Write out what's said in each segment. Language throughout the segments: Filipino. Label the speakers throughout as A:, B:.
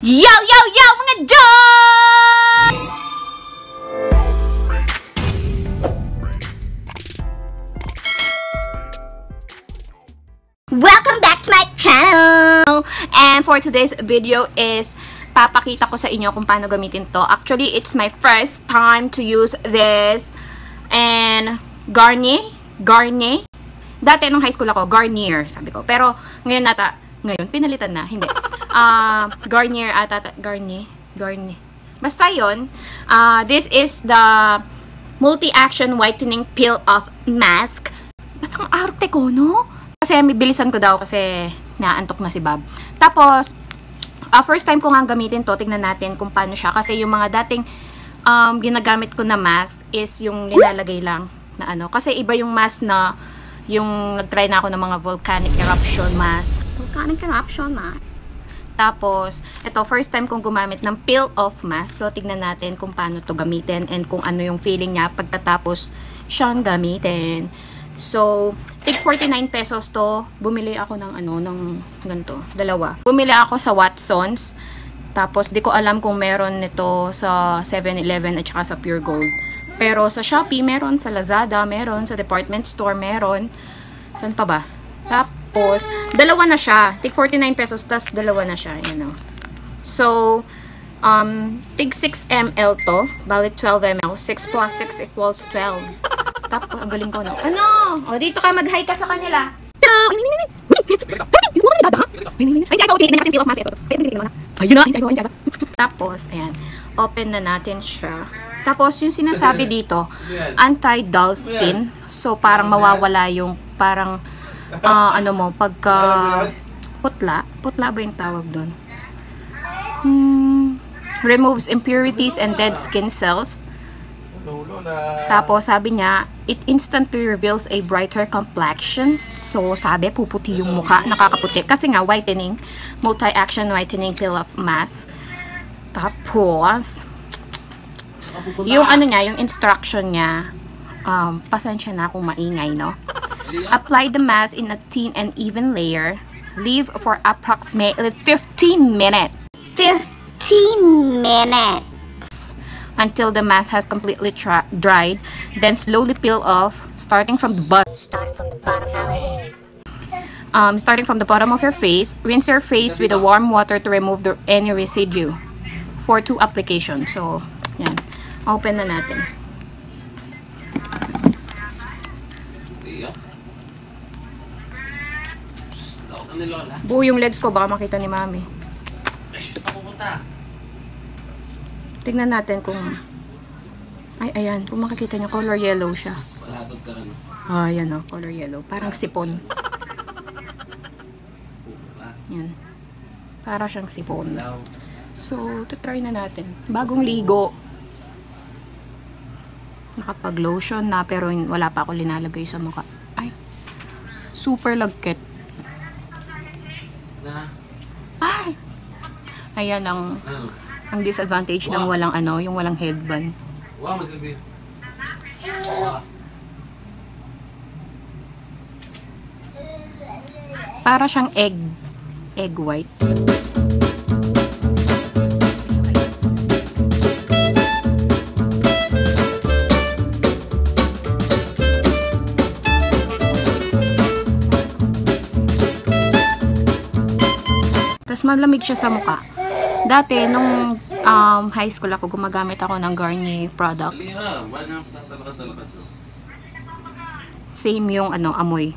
A: Yo, yo, yo, mga Diyos! Welcome back to my channel! And for today's video is, papakita ko sa inyo kung paano gamitin to. Actually, it's my first time to use this. And Garnier. Dati nung high school ako, Garnier, sabi ko. Pero ngayon pinalitan na. Hindi. Garnier ata. Garnier. Basta yun. This is the multi-action whitening peel-off mask. Ba't ang arte ko, no? Kasi bilisan ko daw kasi naantok na si Bob. Tapos, first time ko nga gamitin to. Tingnan natin kung paano siya. Kasi yung mga dating ginagamit ko na mask is yung nilalagay lang na ano. Kasi iba yung mask na yung nag-try na ako ng mga volcanic eruption mask. Tapos, ito, first time kong gumamit ng peel-off mask. So, tignan natin kung paano to gamitin and kung ano yung feeling niya pagkatapos siyang gamitin. So, tig 49 pesos to. Bumili ako ng ganito, dalawa. Bumili ako sa Watsons. Tapos, di ko alam kung meron nito sa 7-Eleven at saka sa Pure Gold. Pero sa Shopee meron, sa Lazada meron, sa department store meron. Saan pa ba? Tapos, dalawa na siya. Tig 49 pesos, tas dalawa na siya. Yan o. So, tig 6 ml to. Bali 12 ml. 6 plus 6 equals 12. Tapos, ang galing ko, no? Ano? O, dito ka, mag-hi ka sa kanila. Tapos, ayan. Open na natin siya. Tapos, yung sinasabi dito, anti-dull skin. So, parang mawawala yung parang pagka putla. Putla ba yung tawag doon? Removes impurities and dead skin cells. Tapos, sabi niya, it instantly reveals a brighter complexion. So, sabi, puputi yung mukha, nakakaputi. Kasi nga, whitening, multi-action whitening peel-off mask. Tapos, yung yung instruction niya, pasensya na kung maingay, no? Apply the mask in a thin and even layer. Leave for approximately 15 minutes. 15 minutes! Until the mask has completely dried. Then slowly peel off, starting from the bottom. Starting from the bottom of your face. Rinse your face with a warm water to remove any residue. For 2 applications. So, yan. Open na natin. Buo yung legs ko, baka makita ni Mami. Tignan natin kung ayan, kung makikita niyo, color yellow siya. Ayan o, color yellow. Parang sipon. Yan. Para siyang sipon. So, try na natin. Bagong ligo. Nakapag-lotion na, pero wala pa ako linalagay sa mukha. Ay, super lagkit. Ay! Ayan ang disadvantage ng walang yung walang headband. Wow, masabi. Para siyang egg white. Tapos malamig siya sa mukha. Dati, nung high school ako, gumagamit ako ng Garnier products. Same yung amoy.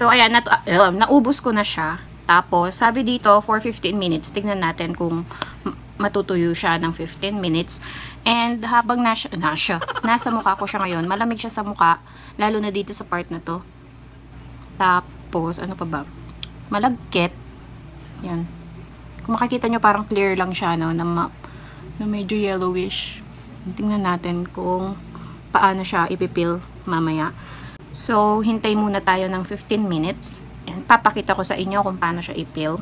A: So, ayan, naubos ko na siya. Tapos, sabi dito, for 15 minutes. Tignan natin kung matutuyo siya ng 15 minutes. And habang nasa mukha ko siya ngayon, malamig siya sa mukha. Lalo na dito sa part na to. Tapos, ano pa ba? Malagkit. Yan. Kung makikita nyo, parang clear lang siya, no? Na medyo yellowish. Tingnan natin kung paano siya ipipil mamaya. So, hintay muna tayo ng 15 minutes. And papakita ko sa inyo kung paano siya ipil.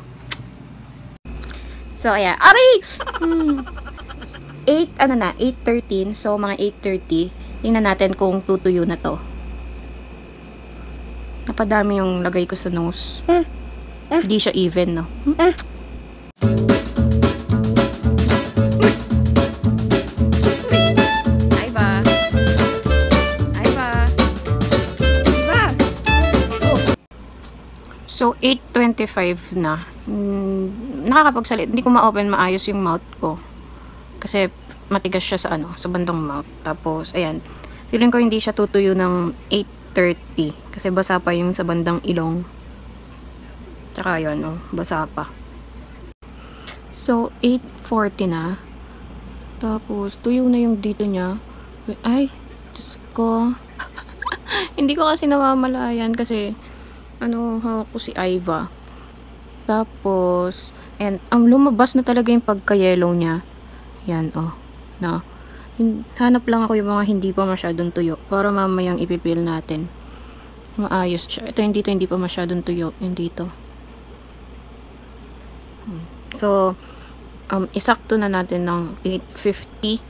A: So, ayan. Aray! 8:13. So, mga 8:30. Tingnan natin kung tutuyo na to. Napadami yung lagay ko sa nose. Hindi siya even, no? Ay ba? Oh. So, 8:25 na. Nakakapagsalit. Hindi ko ma-open maayos yung mouth ko. Kasi matigas siya sa sa bandang mouth. Tapos, ayan. Feeling ko hindi siya tutuyo ng 8:30. Kasi basa pa yung sa bandang ilong. Tsaka yun, basa pa. So, 8:40 na. Tapos, tuyo na yung dito niya. Ay, Diyos ko. Hindi ko kasi namamalayan kasi, hawak ko si Iva. Tapos, and, lumabas na talaga yung pagka-yellow niya. Yan, na. Hanap lang ako yung mga hindi pa masyadong tuyo para mamayang ipipil natin. Maayos siya. Ito yung dito, hindi pa masyadong tuyo. Yung dito. So, isakto na natin ng 8:50.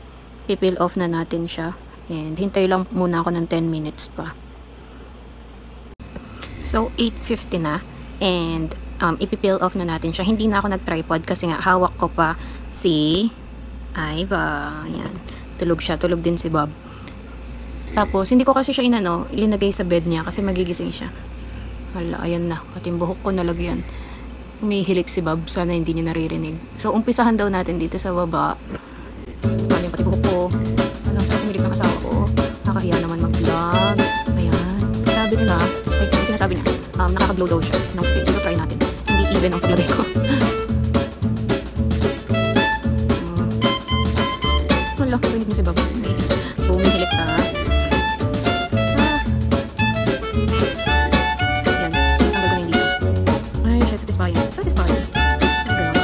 A: Pipil off na natin siya. And, hintay lang muna ako ng 10 minutes pa. So, 8:50 na. And, ipipil off na natin siya. Hindi na ako nag-tripod kasi nga hawak ko pa si Iva. Ayan. Tulog siya. Tulog din si Bob. Tapos, hindi ko kasi siya ilinagay sa bed niya kasi magigising siya. Hala, ayan na. Pati buhok ko nalagyan. Umihilik si Bob. Sana hindi niya naririnig. So, umpisahan daw natin dito sa baba. Ayan, pati buhok ko. Umihilik ng asawa ko. Nakahiya naman mag-vlog. Ayan. Sinasabi niya, nakaka-glow daw siya ng face. So, try natin. Hindi even ang paglagay ko. Wala, rinig mo si Bob. Bumihilik ka. Yan. So, tanggal ko na yung dito. Ay, shit. Satisfying. Satisfying. Ganun.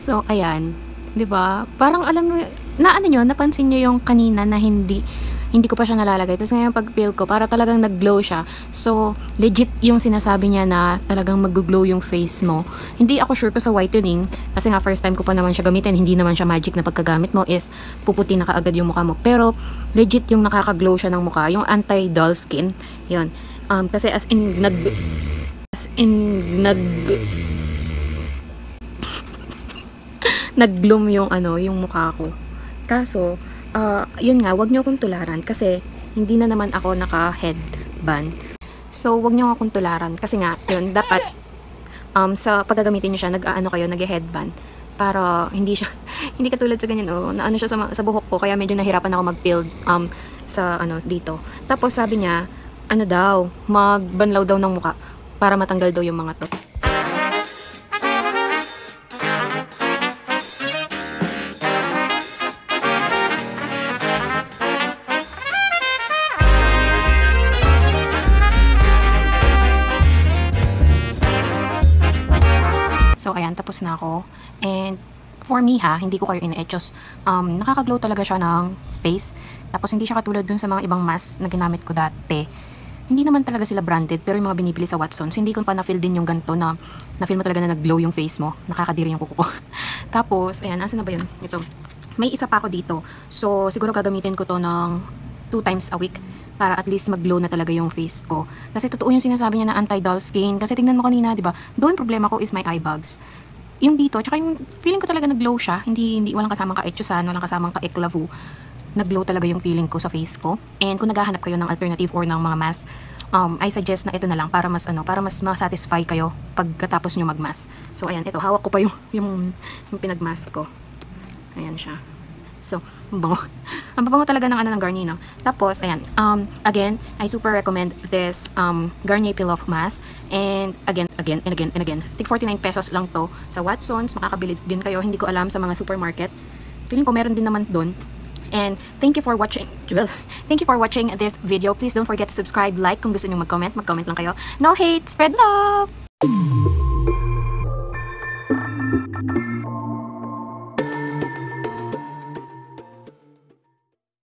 A: So, ayan. 'Di ba? Parang alam mo, napansin niyo yung kanina na hindi ko pa siya nalalagay. Tapos ngayon pag-peel ko, para talagang nag-glow siya. So, legit yung sinasabi niya na talagang mag-glow yung face mo. Hindi ako sure pa sa whitening. Kasi nga, first time ko pa naman siya gamitin. Hindi naman siya magic na pagkagamit mo is puputi na kaagad yung mukha mo. Pero, legit yung nakaka-glow siya ng mukha. Yung anti-dull skin. Yun. Kasi nag-gloom yung mukha ko. Kaso, yun nga, wag niyo akong tularan kasi hindi na naman ako naka-headband. So, wag niyo akong tularan kasi nga, yun, dapat sa paggagamitin niyo siya, nag-headband para hindi katulad sa ganyan, naano siya sa buhok ko, kaya medyo nahirapan ako mag-peel sa dito. Tapos sabi niya, magbanlaw daw ng mukha para matanggal daw yung mga to. So, ayan, tapos na ako. And, for me hindi ko kayo ina-etchos. Nakaka-glow talaga siya ng face. Tapos, hindi siya katulad dun sa mga ibang mask na ginamit ko dati. Hindi naman talaga sila branded, pero yung mga binibili sa Watsons, hindi ko pa na-feel din yung ganito na-feel mo talaga na nag-glow yung face mo. Nakakadiri yung kuko ko. Tapos, ayan, asa na ba yun? Ito.
B: may isa pa ako dito. So, siguro gagamitin ko to ng 2 times a week para at least mag-glow na talaga yung face ko. Kasi totoo yung sinasabi niya na anti-dull skin. Kasi tingnan mo kanina, di ba? Doon problema ko is my eye bags. Yung dito, tsaka yung feeling ko talaga nag-glow siya. Hindi walang kasamang ka-etchusan, walang kasamang ka-eclavu. Nag-glow talaga yung feeling ko sa face ko. And kung naghahanap kayo ng alternative or ng mga mask, I suggest na ito na lang para mas ma-satisfy kayo pagkatapos nyo mag-mask. So ayan, ito hawak ko pa yung pinag-mask ko. Ayan siya. So, ang bango. Ang bango talaga ng Garnier, no? Tapos, ayan. Again, I super recommend this Garnier Peel Off Mask. And again. Tig 49 pesos lang to sa Watsons. Makakabili din kayo. Hindi ko alam sa mga supermarket. Feeling ko meron din naman doon. And thank you for watching. Well, thank you for watching this video. Please don't forget to subscribe, like kung gusto niyo mag-comment lang kayo. No hate, spread love!